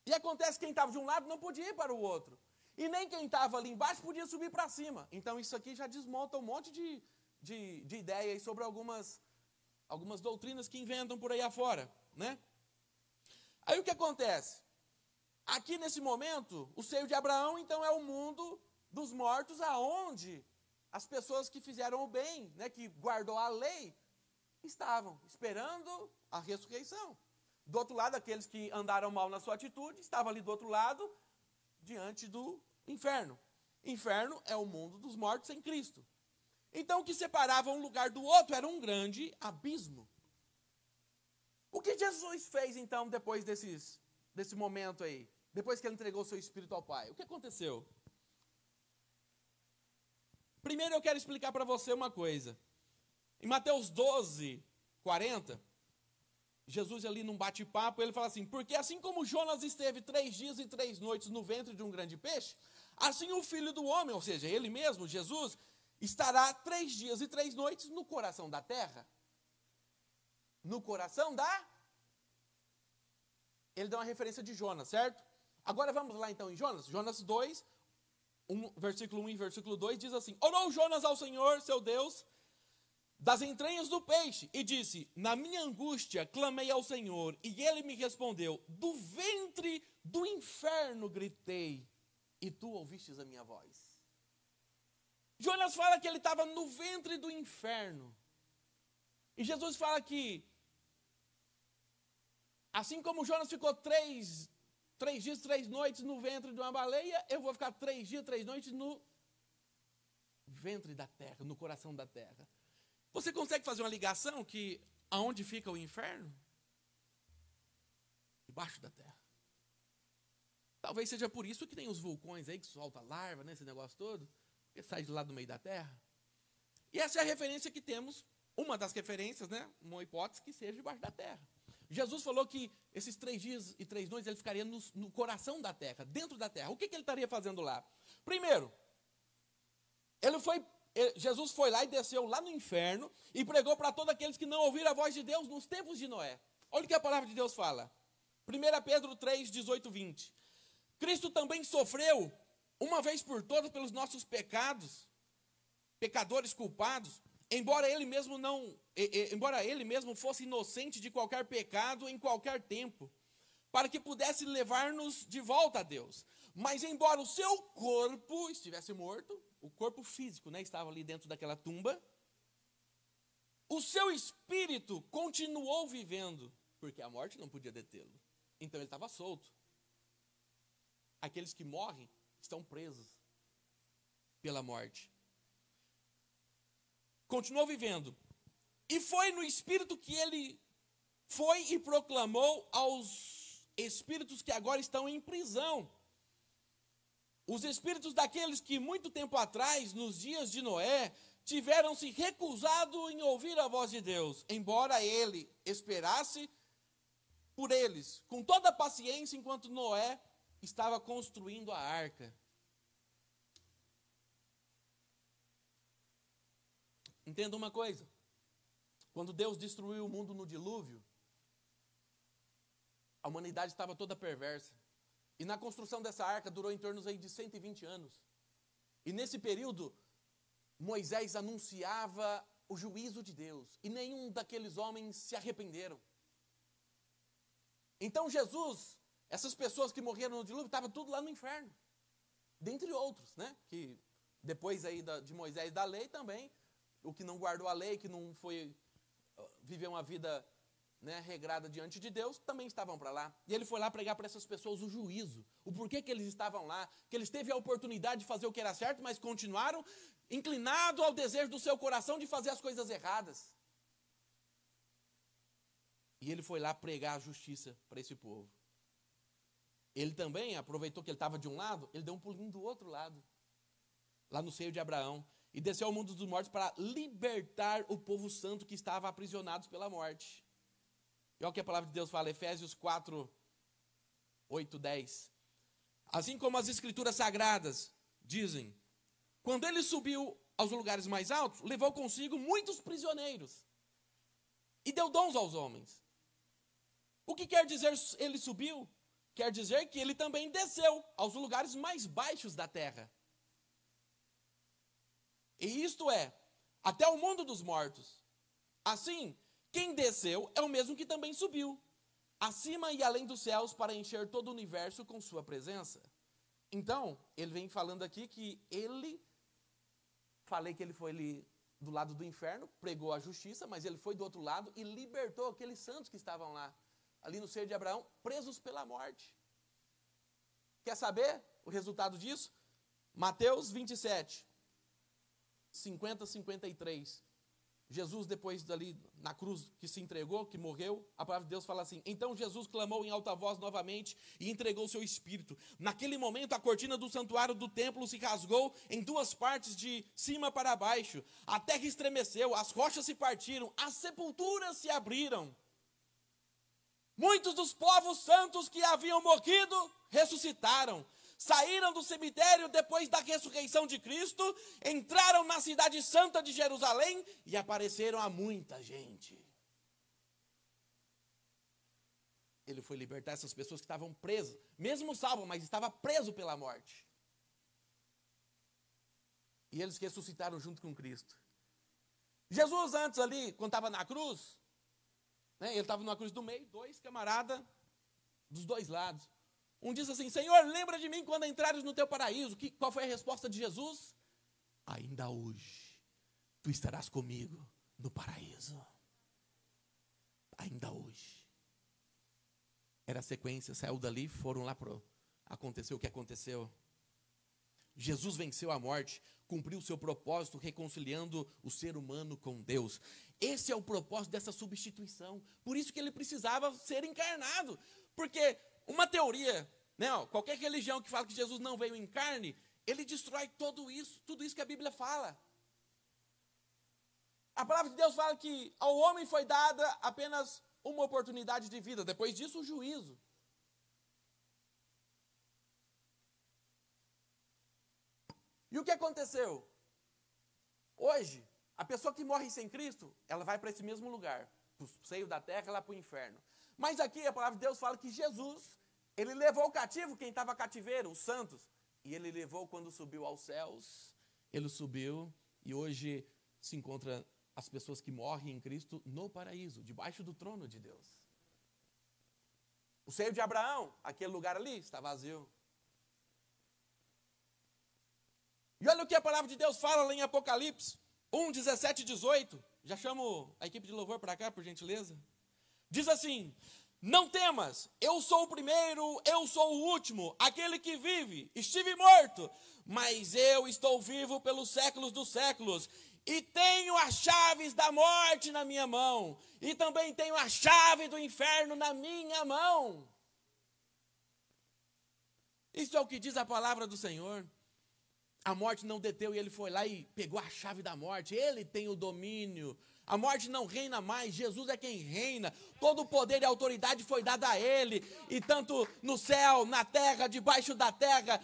E acontece que quem estava de um lado não podia ir para o outro. E nem quem estava ali embaixo podia subir para cima. Então isso aqui já desmonta um monte de ideias sobre algumas doutrinas que inventam por aí afora, né? Aí o que acontece? Aqui nesse momento, o seio de Abraão, então, é o mundo dos mortos, aonde as pessoas que fizeram o bem, né, que guardou a lei, estavam esperando a ressurreição. Do outro lado, aqueles que andaram mal na sua atitude, estavam ali do outro lado, diante do inferno. Inferno é o mundo dos mortos em Cristo. Então, o que separava um lugar do outro era um grande abismo. O que Jesus fez, então, depois desse momento aí? Depois que ele entregou o seu Espírito ao Pai? O que aconteceu? Primeiro eu quero explicar para você uma coisa. Em Mateus 12, 40, Jesus ali num bate-papo, ele fala assim: porque assim como Jonas esteve 3 dias e 3 noites no ventre de um grande peixe, assim o Filho do Homem, ou seja, ele mesmo, Jesus, estará 3 dias e 3 noites no coração da terra. No coração da... Ele dá uma referência de Jonas, certo? Agora vamos lá então em Jonas. Jonas 2, versículo 1 e versículo 2 diz assim: orou Jonas ao Senhor, seu Deus, das entranhas do peixe, e disse: na minha angústia clamei ao Senhor, e ele me respondeu: do ventre do inferno gritei, e tu ouvistes a minha voz. Jonas fala que ele estava no ventre do inferno. E Jesus fala que, assim como Jonas ficou 3 dias, 3 noites no ventre de uma baleia, eu vou ficar 3 dias, 3 noites no ventre da terra, no coração da terra. Você consegue fazer uma ligação que aonde fica o inferno? Debaixo da terra. Talvez seja por isso que tem os vulcões aí que soltam larva, né, esse negócio todo, que sai de lá do meio da terra. E essa é a referência que temos, uma das referências, né, uma hipótese que seja debaixo da terra. Jesus falou que esses 3 dias e 3 noites ele ficaria no coração da terra, dentro da terra. O que ele estaria fazendo lá? Primeiro, Jesus foi lá e desceu lá no inferno e pregou para todos aqueles que não ouviram a voz de Deus nos tempos de Noé. Olha o que a palavra de Deus fala. 1 Pedro 3, 18, 20. Cristo também sofreu uma vez por todas pelos nossos pecados, pecadores culpados, embora ele mesmo fosse inocente de qualquer pecado em qualquer tempo, para que pudesse levar-nos de volta a Deus. Mas embora o seu corpo estivesse morto, o corpo físico, né, estava ali dentro daquela tumba, o seu espírito continuou vivendo, porque a morte não podia detê-lo. Então ele estava solto. Aqueles que morrem estão presos pela morte. Continuou vivendo. E foi no Espírito que ele foi e proclamou aos espíritos que agora estão em prisão. Os espíritos daqueles que muito tempo atrás, nos dias de Noé, tiveram se recusado em ouvir a voz de Deus, embora ele esperasse por eles, com toda a paciência, enquanto Noé estava construindo a arca. Entenda uma coisa, quando Deus destruiu o mundo no dilúvio, a humanidade estava toda perversa. E na construção dessa arca durou em torno de 120 anos. E nesse período, Moisés anunciava o juízo de Deus. E nenhum daqueles homens se arrependeram. Então Jesus, essas pessoas que morreram no dilúvio, estavam tudo lá no inferno. Dentre outros, né? Que depois aí de Moisés da lei também, o que não guardou a lei, que não foi viver uma vida, né, regrada diante de Deus, também estavam para lá. E ele foi lá pregar para essas pessoas o juízo, o porquê que eles estavam lá, que eles teve a oportunidade de fazer o que era certo, mas continuaram inclinados ao desejo do seu coração de fazer as coisas erradas. E ele foi lá pregar a justiça para esse povo. Ele também aproveitou que ele estava de um lado, ele deu um pulinho do outro lado, lá no seio de Abraão, e desceu ao mundo dos mortos para libertar o povo santo que estava aprisionados pela morte. E olha o que a palavra de Deus fala, Efésios 4, 8, 10. Assim como as escrituras sagradas dizem, quando ele subiu aos lugares mais altos, levou consigo muitos prisioneiros e deu dons aos homens. O que quer dizer ele subiu? Quer dizer que ele também desceu aos lugares mais baixos da terra. E isto é, até o mundo dos mortos. Assim, quem desceu é o mesmo que também subiu, acima e além dos céus, para encher todo o universo com sua presença. Então, ele vem falando aqui que falei que ele foi ali do lado do inferno, pregou a justiça, mas ele foi do outro lado e libertou aqueles santos que estavam lá, ali no seio de Abraão, presos pela morte. Quer saber o resultado disso? Mateus 27, 50, 53. Jesus, depois dali na cruz, que se entregou, que morreu, a palavra de Deus fala assim, então Jesus clamou em alta voz novamente e entregou seu espírito. Naquele momento, a cortina do santuário do templo se rasgou em 2 partes, de cima para baixo. A terra estremeceu, as rochas se partiram, as sepulturas se abriram. Muitos dos povos santos que haviam morrido ressuscitaram. saíram do cemitério depois da ressurreição de Cristo, entraram na cidade santa de Jerusalém e apareceram a muita gente. Ele foi libertar essas pessoas que estavam presas, mesmo salvas, mas estavam presos pela morte. E eles ressuscitaram junto com Cristo. Jesus antes ali, quando estava na cruz, né, ele estava numa cruz do meio, dois camaradas dos dois lados. Um diz assim: Senhor, lembra de mim quando entrares no teu paraíso. Qual foi a resposta de Jesus? Ainda hoje, tu estarás comigo no paraíso. Ainda hoje. Era a sequência, saiu dali, foram lá aconteceu o que aconteceu. Jesus venceu a morte, cumpriu o seu propósito, reconciliando o ser humano com Deus. Esse é o propósito dessa substituição. Por isso que ele precisava ser encarnado. Porque uma teoria, né, qualquer religião que fala que Jesus não veio em carne, ele destrói tudo isso que a Bíblia fala. A palavra de Deus fala que ao homem foi dada apenas uma oportunidade de vida. Depois disso, o juízo. E o que aconteceu? Hoje, a pessoa que morre sem Cristo, ela vai para esse mesmo lugar, para o seio da terra, lá para o inferno. Mas aqui a palavra de Deus fala que Jesus, ele levou o cativo, quem estava cativeiro, os santos, e ele levou quando subiu aos céus, ele subiu, e hoje se encontra as pessoas que morrem em Cristo no paraíso, debaixo do trono de Deus. O seio de Abraão, aquele lugar ali, está vazio. E olha o que a palavra de Deus fala lá em Apocalipse 1, 17 e 18. Já chamo a equipe de louvor para cá, por gentileza. Diz assim: não temas, eu sou o primeiro, eu sou o último, aquele que vive. Estive morto, mas eu estou vivo pelos séculos dos séculos. E tenho as chaves da morte na minha mão. E também tenho a chave do inferno na minha mão. Isso é o que diz a palavra do Senhor. A morte não deteu e ele foi lá e pegou a chave da morte. Ele tem o domínio. A morte não reina mais, Jesus é quem reina. Todo o poder e autoridade foi dado a ele. E tanto no céu, na terra, debaixo da terra,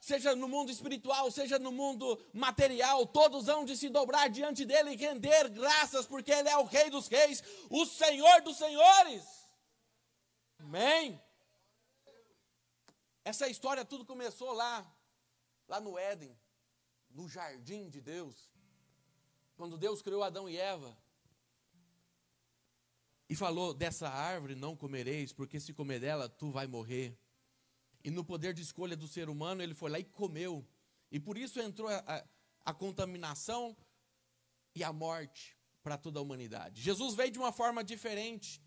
seja no mundo espiritual, seja no mundo material, todos hão de se dobrar diante dele e render graças, porque ele é o Rei dos Reis, o Senhor dos Senhores. Amém? Essa história tudo começou lá no Éden, no jardim de Deus, quando Deus criou Adão e Eva, e falou: dessa árvore não comereis, porque se comer dela, tu vai morrer. E no poder de escolha do ser humano, ele foi lá e comeu, e por isso entrou a contaminação e a morte para toda a humanidade. Jesus veio de uma forma diferente,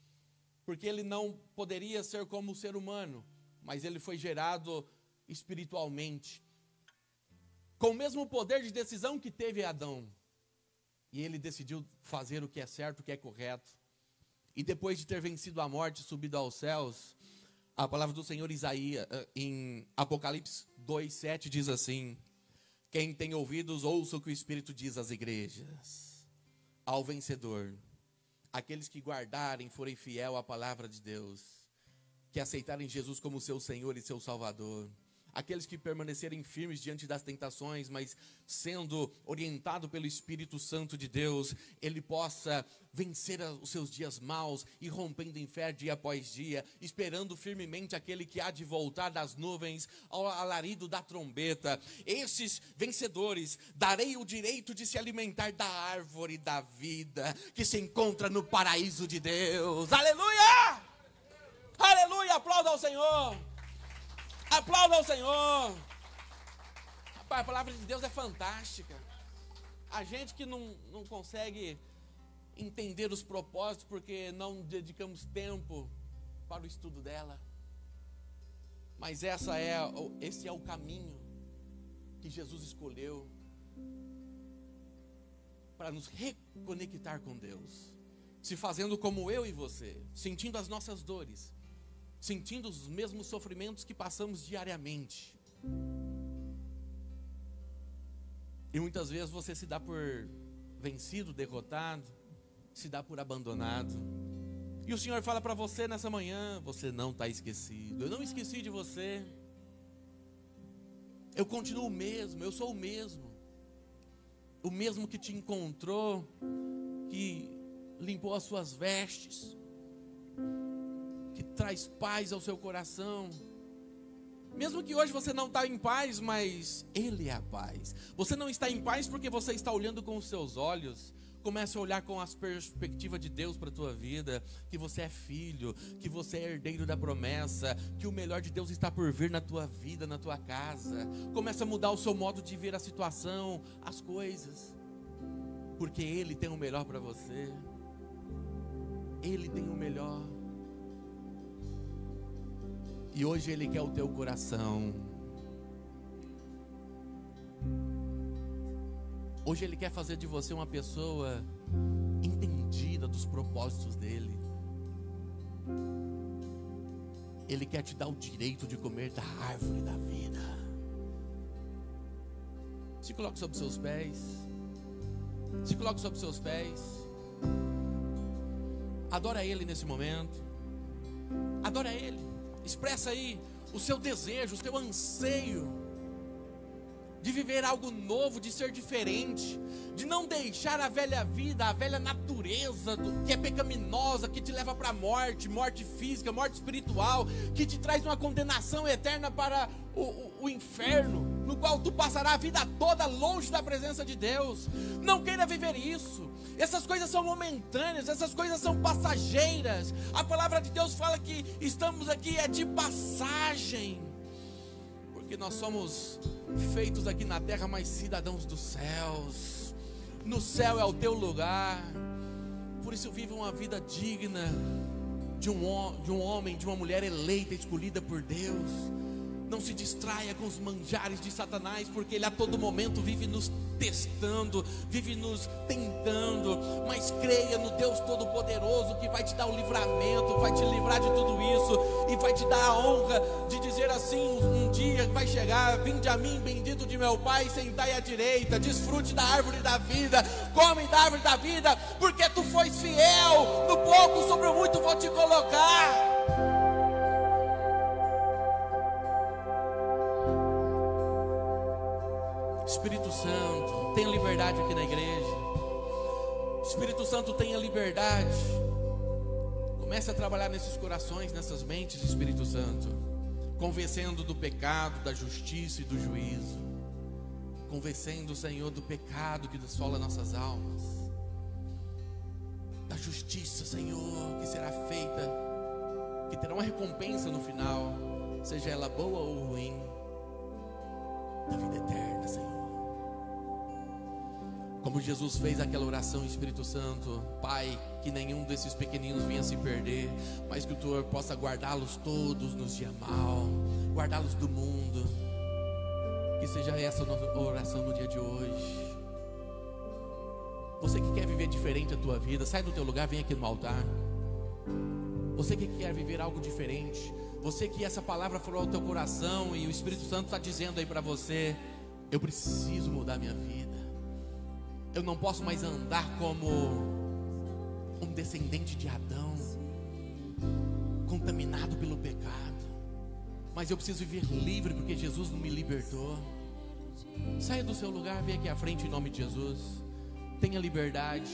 porque ele não poderia ser como o ser humano, mas ele foi gerado espiritualmente, com o mesmo poder de decisão que teve Adão. E ele decidiu fazer o que é certo, o que é correto. E depois de ter vencido a morte, subido aos céus, a palavra do Senhor Isaías, em Apocalipse 2:7, diz assim: quem tem ouvidos, ouça o que o Espírito diz às igrejas. Ao vencedor, aqueles que guardarem, forem fiel à palavra de Deus, que aceitarem Jesus como seu Senhor e seu Salvador, aqueles que permanecerem firmes diante das tentações, mas sendo orientado pelo Espírito Santo de Deus, ele possa vencer os seus dias maus e rompendo em fé dia após dia, esperando firmemente aquele que há de voltar das nuvens ao alarido da trombeta. Esses vencedores, darei o direito de se alimentar da árvore da vida que se encontra no paraíso de Deus. Aleluia! Aleluia! Aplauda ao Senhor! Aplauda ao Senhor. Rapaz, a palavra de Deus é fantástica. A gente que não consegue entender os propósitos porque não dedicamos tempo para o estudo dela. Mas esse é o caminho que Jesus escolheu para nos reconectar com Deus, se fazendo como eu e você, sentindo as nossas dores, sentindo os mesmos sofrimentos que passamos diariamente. E muitas vezes você se dá por vencido, derrotado, se dá por abandonado. E o Senhor fala para você nessa manhã: você não está esquecido. Eu não esqueci de você. Eu continuo o mesmo, eu sou o mesmo que te encontrou, que limpou as suas vestes, que traz paz ao seu coração. Mesmo que hoje você não está em paz, mas Ele é a paz. Você não está em paz porque você está olhando com os seus olhos. Comece a olhar com as perspectivas de Deus para a tua vida, que você é filho, que você é herdeiro da promessa, que o melhor de Deus está por vir na tua vida, na tua casa. Comece a mudar o seu modo de ver a situação, as coisas, porque Ele tem o melhor para você. Ele tem o melhor. E hoje Ele quer o teu coração. Hoje Ele quer fazer de você uma pessoa entendida dos propósitos dEle. Ele quer te dar o direito de comer da árvore da vida. Se coloque sobre seus pés. Se coloque sobre seus pés. Adora Ele nesse momento. Adora Ele. Expressa aí o seu desejo, o seu anseio de viver algo novo, de ser diferente, de não deixar a velha vida, a velha natureza que é pecaminosa, que te leva para a morte, morte física, morte espiritual, que te traz uma condenação eterna para o inferno, no qual tu passará a vida toda longe da presença de Deus. Não queira viver isso. Essas coisas são momentâneas, essas coisas são passageiras. A palavra de Deus fala que estamos aqui é de passagem, porque nós somos feitos aqui na terra, mas cidadãos dos céus. No céu é o teu lugar. Por isso vive uma vida digna de um homem, de uma mulher eleita, escolhida por Deus. Não se distraia com os manjares de Satanás, porque ele a todo momento vive nos testando, vive nos tentando. Mas creia no Deus Todo-Poderoso, que vai te dar o livramento, vai te livrar de tudo isso, e vai te dar a honra de dizer assim: um dia vai chegar, vinde a mim, bendito de meu Pai, sentai à direita, desfrute da árvore da vida, come da árvore da vida, porque tu foste fiel, no pouco sobre o muito vou te colocar. Espírito Santo, tenha liberdade aqui na igreja. Espírito Santo, tenha liberdade. Comece a trabalhar nesses corações, nessas mentes, Espírito Santo, convencendo do pecado, da justiça e do juízo, convencendo, Senhor, do pecado que assola nossas almas, da justiça, Senhor, que será feita, que terá uma recompensa no final, seja ela boa ou ruim, da vida eterna, Senhor. Como Jesus fez aquela oração, Espírito Santo, Pai, que nenhum desses pequeninos venha se perder, mas que o Senhor possa guardá-los todos nos dias mal, guardá-los do mundo. Que seja essa a nossa oração no dia de hoje. Você que quer viver diferente a tua vida, sai do teu lugar, vem aqui no altar. Você que quer viver algo diferente, você que essa palavra falou ao teu coração e o Espírito Santo está dizendo aí para você: eu preciso mudar minha vida. Eu não posso mais andar como um descendente de Adão, contaminado pelo pecado, mas eu preciso viver livre porque Jesus me libertou. Saia do seu lugar, vem aqui à frente em nome de Jesus. Tenha liberdade,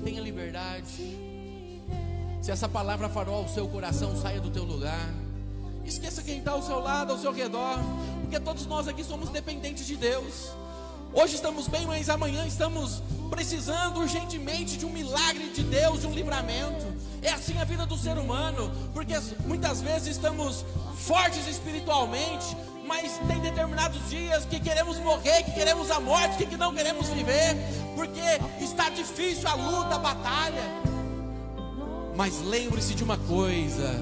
tenha liberdade. Se essa palavra farol ao seu coração, saia do teu lugar. Esqueça quem está ao seu lado, ao seu redor, porque todos nós aqui somos dependentes de Deus. Hoje estamos bem, mas amanhã estamos precisando urgentemente de um milagre de Deus, de um livramento. É assim a vida do ser humano, porque muitas vezes estamos fortes espiritualmente, mas tem determinados dias que queremos morrer, que queremos a morte, que não queremos viver, porque está difícil a luta, a batalha. Mas lembre-se de uma coisa: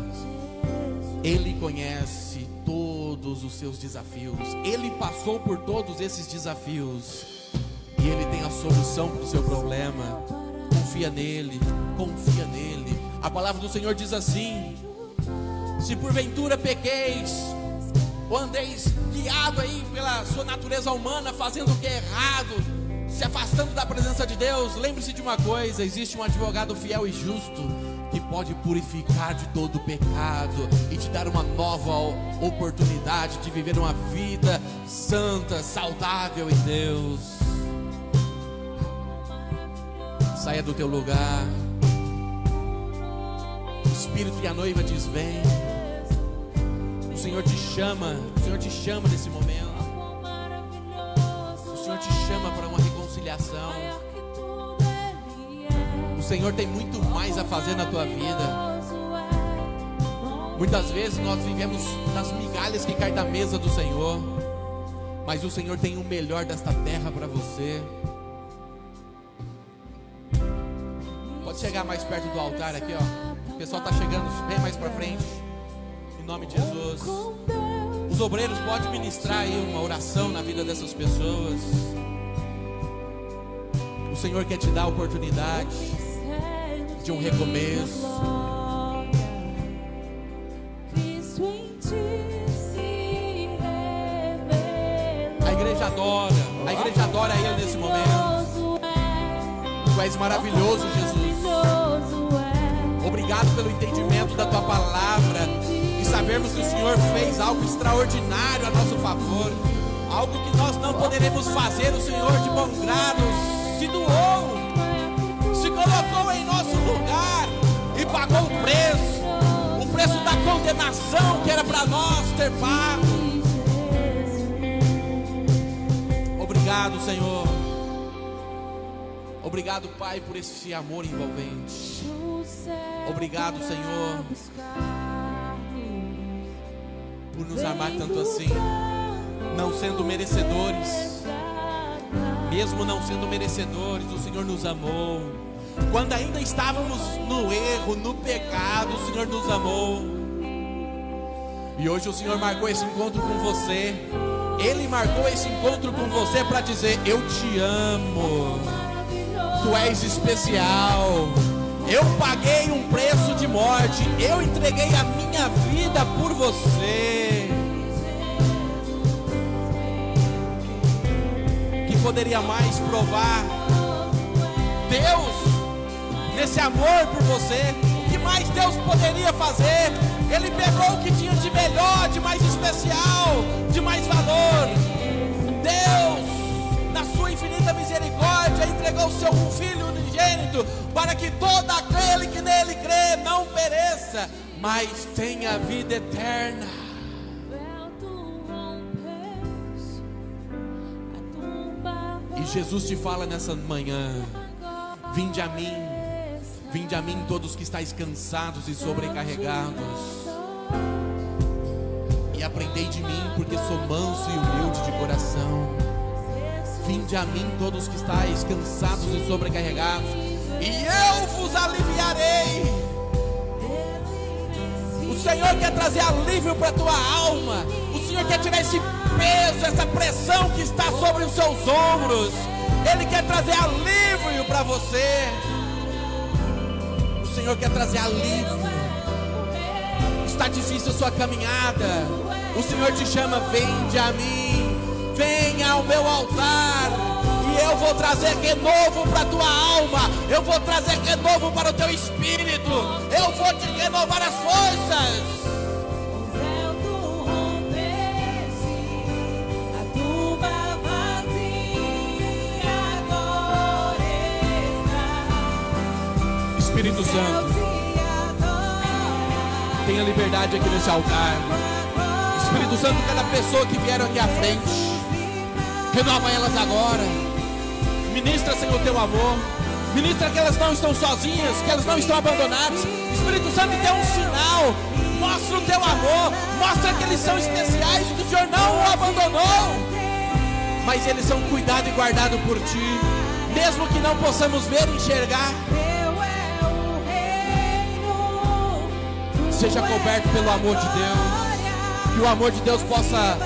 Ele conhece todos os seus desafios, Ele passou por todos esses desafios, e Ele tem a solução para o seu problema. Confia nele, confia nele. A palavra do Senhor diz assim: se porventura pequeis, ou andeis guiado aí pela sua natureza humana, fazendo o que é errado, se afastando da presença de Deus, lembre-se de uma coisa: existe um advogado fiel e justo, que pode purificar de todo o pecado e te dar uma nova oportunidade de viver uma vida santa, saudável em Deus. Saia do teu lugar. O Espírito e a noiva diz: vem. O Senhor te chama, o Senhor te chama nesse momento. O Senhor te chama para uma reconciliação. O Senhor tem muito mais a fazer na tua vida. Muitas vezes nós vivemos nas migalhas que caem da mesa do Senhor, mas o Senhor tem o melhor desta terra para você. Pode chegar mais perto do altar aqui, ó. O pessoal está chegando, vem mais para frente. Em nome de Jesus. Os obreiros podem ministrar aí uma oração na vida dessas pessoas. O Senhor quer te dar a oportunidade de um recomeço. A igreja adora Ele nesse momento. Tu és maravilhoso, Jesus. Obrigado pelo entendimento da Tua palavra e sabermos que o Senhor fez algo extraordinário a nosso favor, algo que nós não poderemos fazer. O Senhor de bom grado se doou, se colocou em nosso lugar e pagou o preço da condenação que era para nós ter pago. Obrigado, Senhor. Obrigado, Pai, por esse amor envolvente. Obrigado, Senhor, por nos amar tanto assim, não sendo merecedores. Mesmo não sendo merecedores, o Senhor nos amou. Quando ainda estávamos no erro, no pecado, o Senhor nos amou. E hoje o Senhor marcou esse encontro com você. Ele marcou esse encontro com você para dizer: eu te amo. Tu és especial. Eu paguei um preço de morte. Eu entreguei a minha vida por você. Que poderia mais provar Deus nesse amor por você? O que mais Deus poderia fazer? Ele pegou o que tinha de melhor, de mais especial, de mais valor. Deus, na sua infinita misericórdia, entregou o seu Filho unigênito para que todo aquele que nele crê não pereça, mas tenha vida eterna. E Jesus te fala nessa manhã: vinde a mim todos que estáis cansados e sobrecarregados, e aprendei de mim, porque sou manso e humilde de coração. Vinde a mim todos que estáis cansados e sobrecarregados, e eu vos aliviarei. O Senhor quer trazer alívio para a tua alma. O Senhor quer tirar esse peso, essa pressão que está sobre os seus ombros. Ele quer trazer alívio para você. O Senhor quer trazer alívio. Está difícil a sua caminhada. O Senhor te chama: vinde a mim, venha ao meu altar, e eu vou trazer renovo para a tua alma. Eu vou trazer renovo para o teu espírito. Eu vou te renovar as forças. Espírito Santo, tenha liberdade aqui nesse altar. Espírito Santo, cada pessoa que vier aqui à frente, renova elas agora. Ministra, Senhor, teu amor. Ministra que elas não estão sozinhas, que elas não estão abandonadas. Espírito Santo, dê um sinal. Mostra o teu amor. Mostra que eles são especiais, que o Senhor não o abandonou, mas eles são cuidados e guardados por ti, mesmo que não possamos ver e enxergar. Seja coberto pelo amor de Deus. Que o amor de Deus possa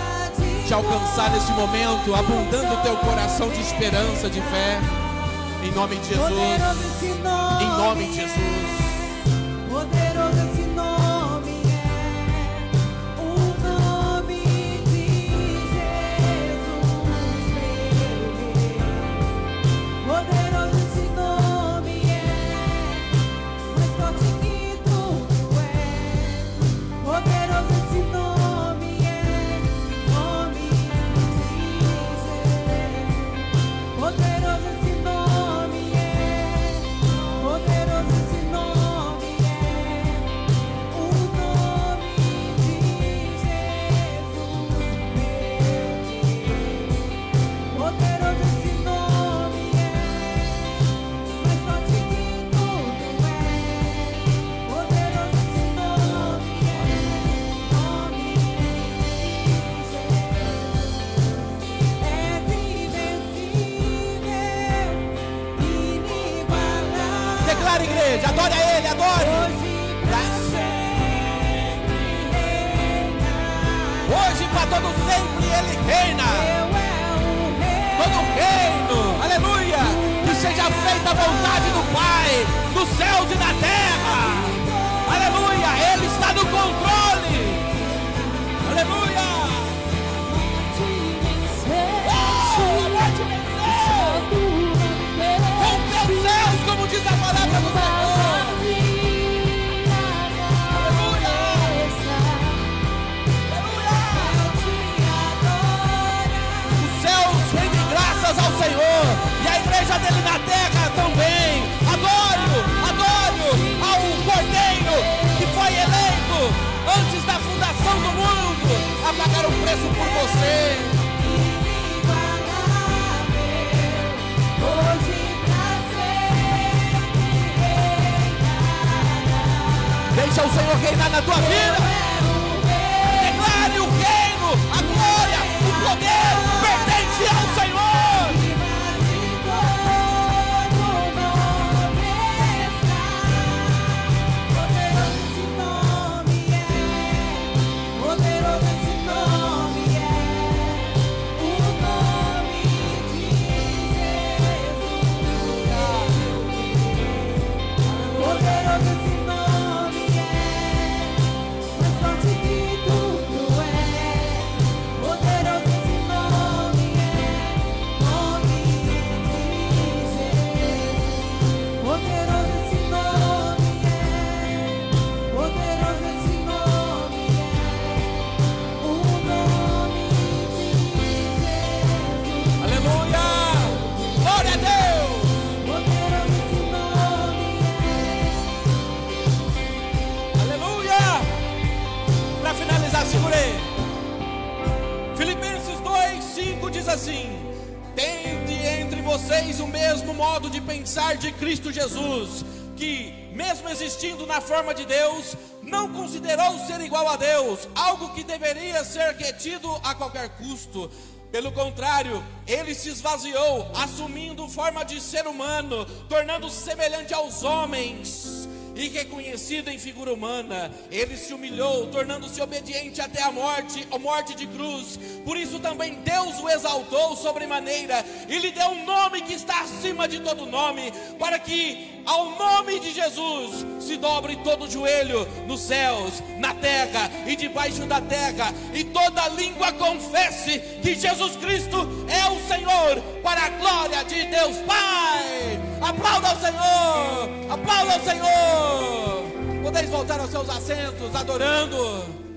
te alcançar nesse momento, abundando o teu coração de esperança, de fé. Em nome de Jesus. Em nome de Jesus. Poderoso esse nome é o nome de Jesus. Poderoso esse nome é mais forte que Ele reina. Todo reino, aleluia, que seja feita a vontade do Pai, dos céus e da terra. Aleluia, Ele está no controle. Aleluia. A morte venceu. Rompeu os céus, como diz a palavra do Senhor. Aleluia. Os céus rendem graças ao Senhor, e a igreja dele na terra também. Adoro ao Cordeiro que foi eleito antes da fundação do mundo a pagar o preço por você. Deixa o Senhor reinar na tua vida. Declare o reino, a glória, o poder pertence ao Senhor. Filipenses 2:5 diz assim: tende entre vocês o mesmo modo de pensar de Cristo Jesus, que, mesmo existindo na forma de Deus, não considerou ser igual a Deus, algo que deveria ser retido a qualquer custo. Pelo contrário, ele se esvaziou, assumindo forma de ser humano, tornando-se semelhante aos homens. E reconhecido em figura humana, ele se humilhou, tornando-se obediente até a morte de cruz. Por isso também Deus o exaltou sobremaneira e lhe deu um nome que está acima de todo nome, para que ao nome de Jesus se dobre todo joelho nos céus, na terra e debaixo da terra, e toda língua confesse que Jesus Cristo é o Senhor, para a glória de Deus Pai. Aplauda ao Senhor, aplauda ao Senhor. Podeis voltar aos seus assentos, adorando.